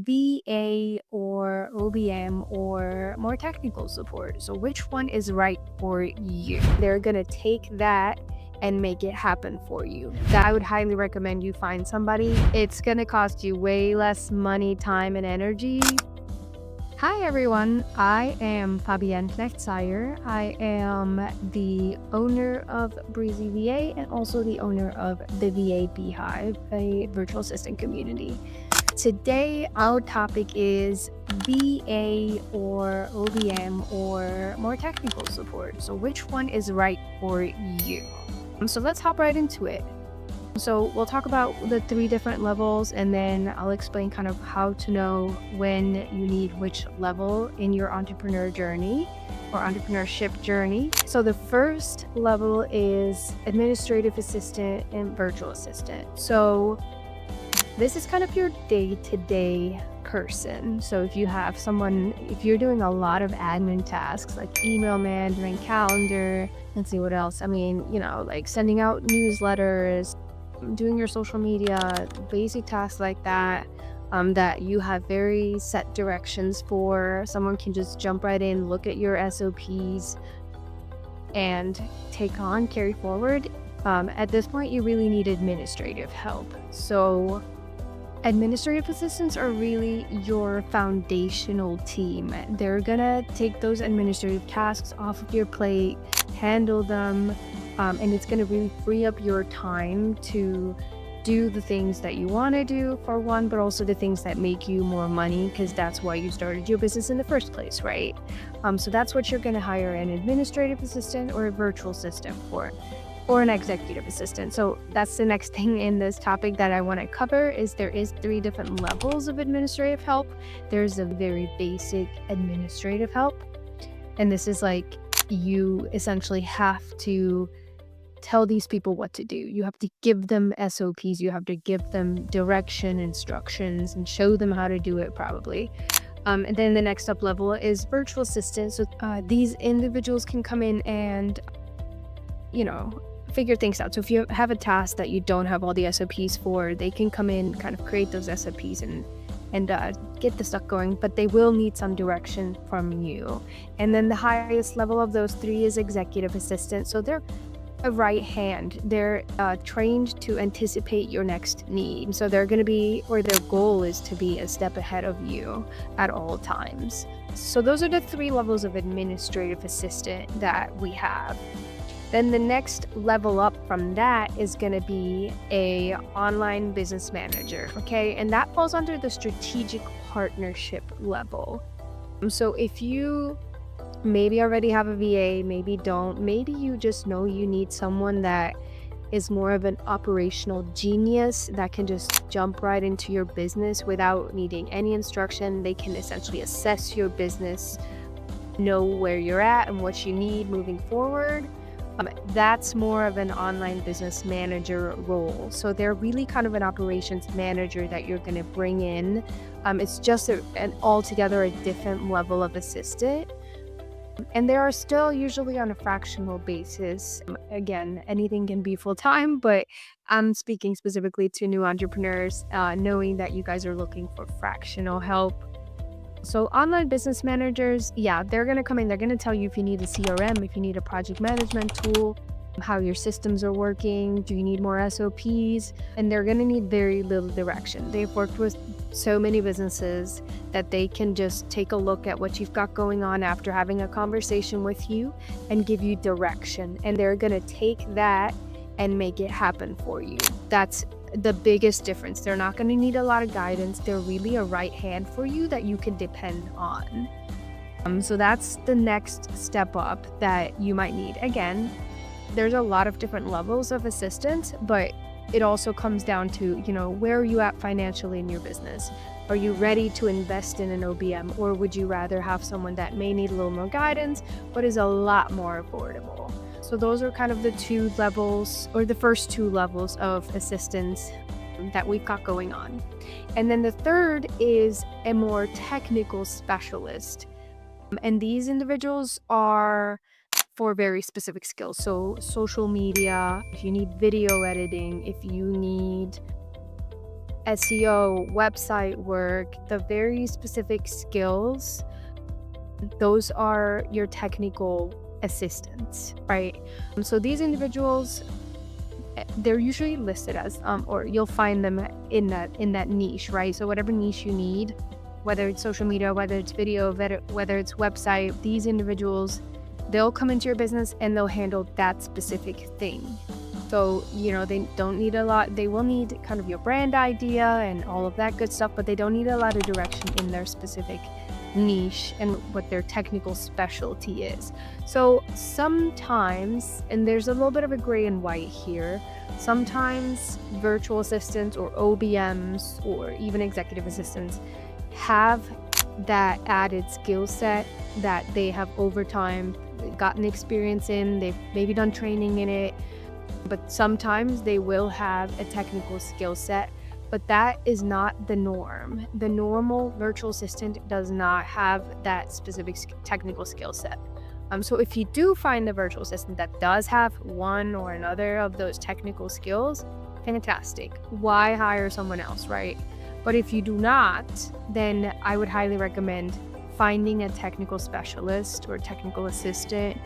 VA or OBM or more technical support. So which one is right for you? They're gonna take that and make it happen for you. That I would highly recommend you find somebody. It's gonna cost you way less money, time, and energy. Hi everyone, I am Fabienne Knechtsire. I am the owner of Breezy VA and also the owner of the VA Beehive, a virtual assistant community. Today, our topic is VA or OBM or more technical support. So which one is right for you? So let's hop right into it. So we'll talk about the 3 different levels, and then I'll explain kind of how to know when you need which level in your entrepreneur journey or entrepreneurship journey. So the first level is administrative assistant and virtual assistant. So this is kind of your day-to-day person. So if you have someone, if you're doing a lot of admin tasks like email management, calendar, let's see what else. I mean, like sending out newsletters, doing your social media, basic tasks like that, that you have very set directions for. Someone can just jump right in, look at your SOPs, and carry forward. At this point, you really need administrative help. So administrative assistants are really your foundational team. They're gonna take those administrative tasks off of your plate, handle them, and it's gonna really free up your time to do the things that you want to do for one, but also the things that make you more money, because that's why you started your business in the first place, right? So that's what you're gonna hire an administrative assistant or a virtual assistant for, or an executive assistant. So that's the next thing in this topic that I want to cover is there is 3 different levels of administrative help. There's a very basic administrative help, and this is like you essentially have to tell these people what to do. You have to give them SOPs, you have to give them direction, instructions, and show them how to do it probably. And then the next up level is virtual assistants. So these individuals can come in and figure things out. So if you have a task that you don't have all the SOPs for, they can come in, kind of create those SOPs and get the stuff going, but they will need some direction from you. And then the highest level of those 3 is executive assistant. So they're a right hand. They're trained to anticipate your next need. So they're going to be, or their goal is to be a step ahead of you at all times. So those are the 3 levels of administrative assistant that we have. Then the next level up from that is going to be a online business manager, okay? And that falls under the strategic partnership level. So if you maybe already have a VA, maybe don't, maybe you just know you need someone that is more of an operational genius that can just jump right into your business without needing any instruction. They can essentially assess your business, know where you're at and what you need moving forward. That's more of an online business manager role. So they're really kind of an operations manager that you're going to bring in. It's just an altogether a different level of assistant. And they are still usually on a fractional basis. Again, anything can be full-time, but I'm speaking specifically to new entrepreneurs, knowing that you guys are looking for fractional help. So online business managers, they're going to come in, they're going to tell you if you need a CRM, if you need a project management tool, how your systems are working, do you need more SOPs, and they're going to need very little direction. They've worked with so many businesses that they can just take a look at what you've got going on after having a conversation with you and give you direction, and they're going to take that and make it happen for you. That's the biggest difference. They're not going to need a lot of guidance. They're really a right hand for you that you can depend on. So that's the next step up that you might need. Again, there's a lot of different levels of assistance, but it also comes down to, where are you at financially in your business? Are you ready to invest in an OBM, or would you rather have someone that may need a little more guidance, but is a lot more affordable? So those are kind of the 2 levels, or the first 2 levels of assistance that we've got going on. And then the third is a more technical specialist. And these individuals are for very specific skills. So social media, if you need video editing, if you need SEO, website work, the very specific skills, those are your technical assistants, right? So these individuals, they're usually listed as or you'll find them in that niche, right? So whatever niche you need, whether it's social media, whether it's video, whether it's website, these individuals, they'll come into your business and they'll handle that specific thing. So, they don't need a lot. They will need kind of your brand idea and all of that good stuff, but they don't need a lot of direction in their specific niche and what their technical specialty is. So sometimes, and there's a little bit of a gray and white here, sometimes virtual assistants or OBMs or even executive assistants have that added skill set that they have over time gotten experience in. They've maybe done training in it, but sometimes they will have a technical skill set, but that is not the norm. The normal virtual assistant does not have that specific technical skill set. So if you do find a virtual assistant that does have one or another of those technical skills, fantastic. Why hire someone else, right? But if you do not, then I would highly recommend finding a technical specialist or technical assistant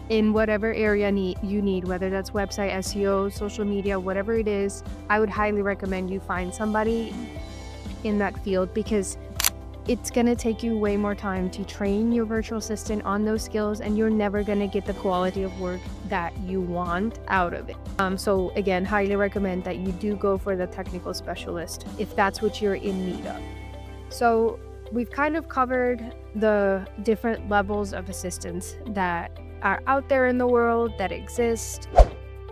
in whatever area you need, whether that's website, SEO, social media, whatever it is. I would highly recommend you find somebody in that field, because it's going to take you way more time to train your virtual assistant on those skills, and you're never going to get the quality of work that you want out of it. So again, highly recommend that you do go for the technical specialist if that's what you're in need of. So we've kind of covered the different levels of assistance that are out there in the world that exist.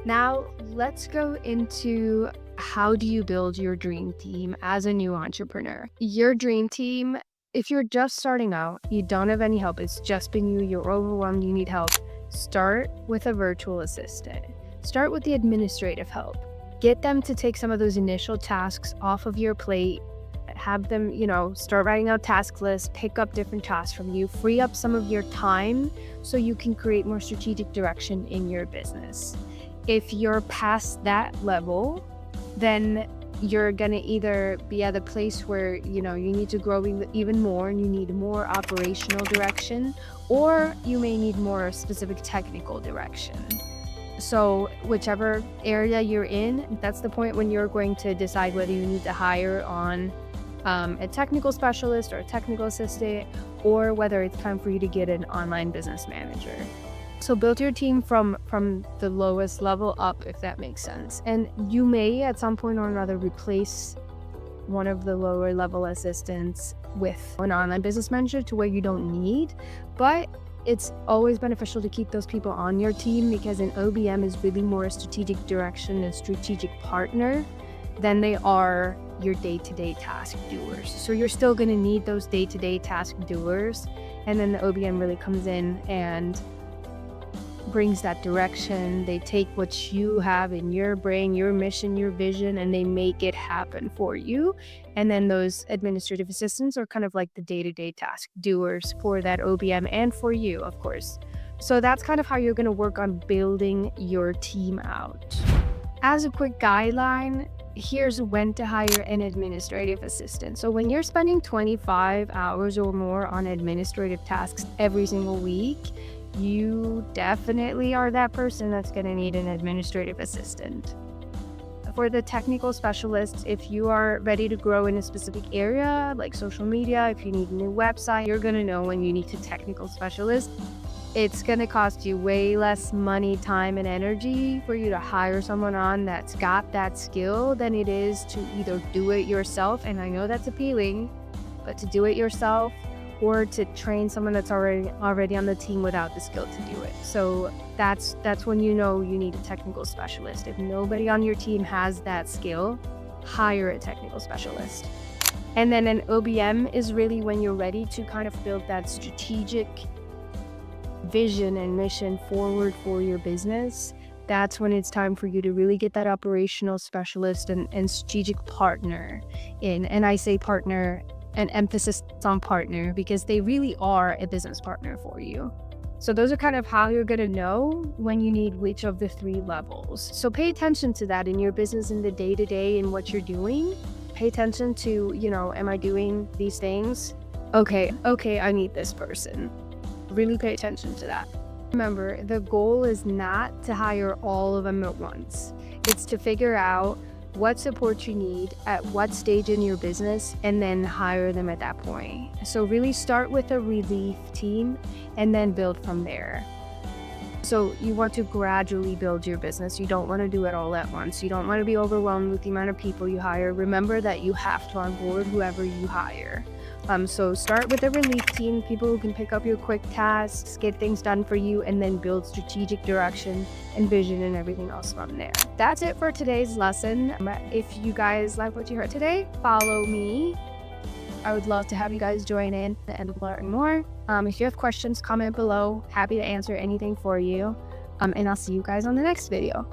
Now let's go into how do you build your dream team as a new entrepreneur. Your dream team, if you're just starting out, you don't have any help, it's just been you, you're overwhelmed, you need help, start with a virtual assistant. Start with the administrative help. Get them to take some of those initial tasks off of your plate. Have them, start writing out task lists, pick up different tasks from you, free up some of your time so you can create more strategic direction in your business. If you're past that level, then you're going to either be at a place where, you need to grow even more and you need more operational direction, or you may need more specific technical direction. So whichever area you're in, that's the point when you're going to decide whether you need to hire on a technical specialist or a technical assistant, or whether it's time for you to get an online business manager. So build your team from the lowest level up, if that makes sense. And you may at some point or another replace one of the lower level assistants with an online business manager to where you don't need, but it's always beneficial to keep those people on your team, because an OBM is really more a strategic direction and strategic partner than they are your day-to-day task doers. So you're still going to need those day-to-day task doers, and then the OBM really comes in and brings that direction. They take what you have in your brain, your mission, your vision, and they make it happen for you. And then those administrative assistants are kind of like the day-to-day task doers for that OBM and for you, of course. So that's kind of how you're going to work on building your team out. As a quick guideline, here's when to hire an administrative assistant. So when you're spending 25 hours or more on administrative tasks every single week, you definitely are that person that's going to need an administrative assistant. For the technical specialists, if you are ready to grow in a specific area like social media, if you need a new website, you're going to know when you need a technical specialist. It's going to cost you way less money, time, and energy for you to hire someone on that's got that skill than it is to either do it yourself, and I know that's appealing, but to do it yourself, or to train someone that's already on the team without the skill to do it. So that's when you know you need a technical specialist. If nobody on your team has that skill, hire a technical specialist. And then an OBM is really when you're ready to kind of build that strategic vision and mission forward for your business. That's when it's time for you to really get that operational specialist and strategic partner in. And I say partner, an emphasis on partner, because they really are a business partner for you. So those are kind of how you're going to know when you need which of the three levels. So pay attention to that in your business, in the day-to-day, and what you're doing. Pay attention to, am I doing these things? Okay, I need this person. Really pay attention to that. Remember, the goal is not to hire all of them at once. It's to figure out what support you need at what stage in your business and then hire them at that point. So really start with a relief team and then build from there. So you want to gradually build your business. You don't want to do it all at once. You don't want to be overwhelmed with the amount of people you hire. Remember that you have to onboard whoever you hire. So start with a relief team, people who can pick up your quick tasks, get things done for you, and then build strategic direction and vision and everything else from there. That's it for today's lesson. If you guys like what you heard today, follow me. I would love to have you guys join in and learn more. If you have questions, comment below. Happy to answer anything for you. And I'll see you guys on the next video.